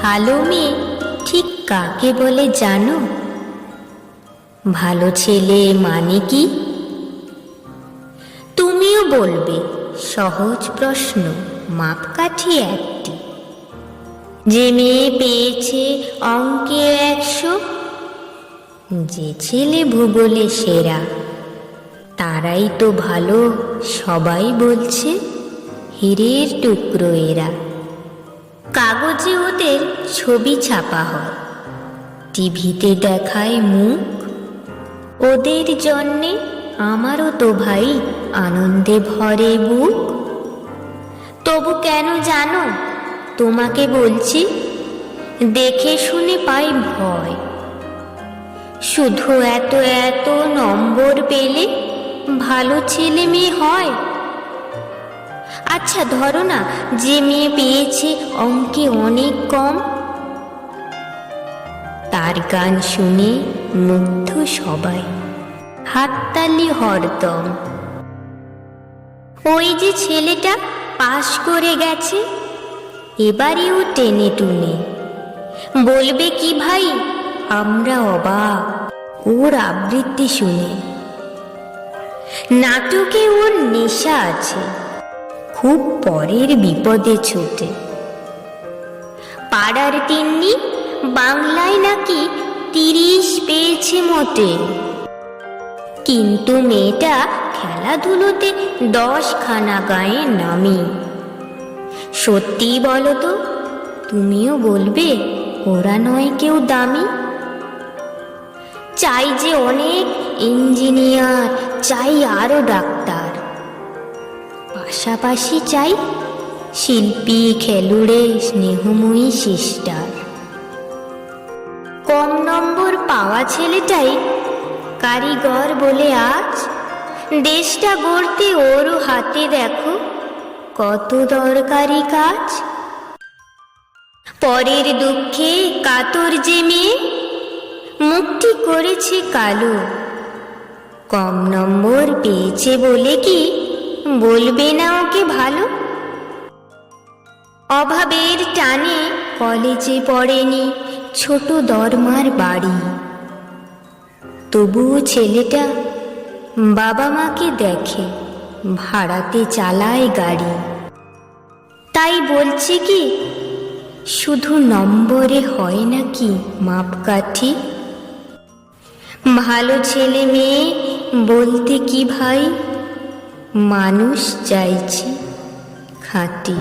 ভালো মেয়ে ঠিক কাকে বলে জানো? ভালো ছেলে মানে কি? তুমিও বলবে সহজ প্রশ্ন, মাপকাঠি একটি। যে মেয়ে পেয়েছে অঙ্কে 100, যে ছেলে ভূগোলে সেরা, তারাই তো ভালো, সবাই বলছে হীরের টুকরো এরা। কাগজে ওদের ছবি ছাপা হয়, টিভিতে দেখায় মুখ, ওদের জন্যে আমারও তো ভাই আনন্দে ভরে বুক। তবু কেন জানো তোমাকে বলছি, দেখে শুনে পাই ভয়। শুধু এত এত নম্বর পেলে ভালো ছেলে মেয়ে হয়? আচ্ছা ধরো না, যে মেয়ে পেয়েছে অঙ্কে অনেক কম, তার গান শুনে মুগ্ধ সবাই, হাততালি হরদম। ওই যে ছেলেটা পাশ করে গেছে, এবারেও টেনে টুনে, বলবে কি ভাই আমরা অবাক ওর আবৃত্তি শুনে। নাটকে ওর নেশা আছে, খুব পরের বিপদে ছুটে। পাড়ার তিন্নি বাংলায় নাকি 30 পেয়েছে মোটে, কিন্তু মেয়েটা খেলাধুলোতে 10খানা গায়ে নামি। সত্যি বলো তো, তুমিও বলবে ওরা নয় কেউ দামি? চাই যে অনেক ইঞ্জিনিয়ার, চাই আরো ডাক্তার, পাশাপাশি চাই শিল্পী, খেলুড়ে, স্নেহময়ী সিস্টার। কম নম্বর পাওয়া ছেলেটাই কারিগর বলে আজ দেশটা গড়তে ওরও হাতে দেখো কত দরকারি কাজ। পরের দুঃখে কাতর যে মেয়ে মুখটি করেছে কালো, কম নম্বর পেয়েছে বলে কি বলবে না ওকে ভালো? অভাবের টানে কলেজে পড়েনি, ছোট দরমার বাড়ি, তবুও ছেলেটা বাবা মাকে দেখে, ভাড়াতে চালায় গাড়ি। তাই বলছে কি শুধু নম্বরে হয় নাকি মাপকাঠি? ভালো ছেলে মেয়ে বলতে কি ভাই, মানুষ চাইছি খাঁটি।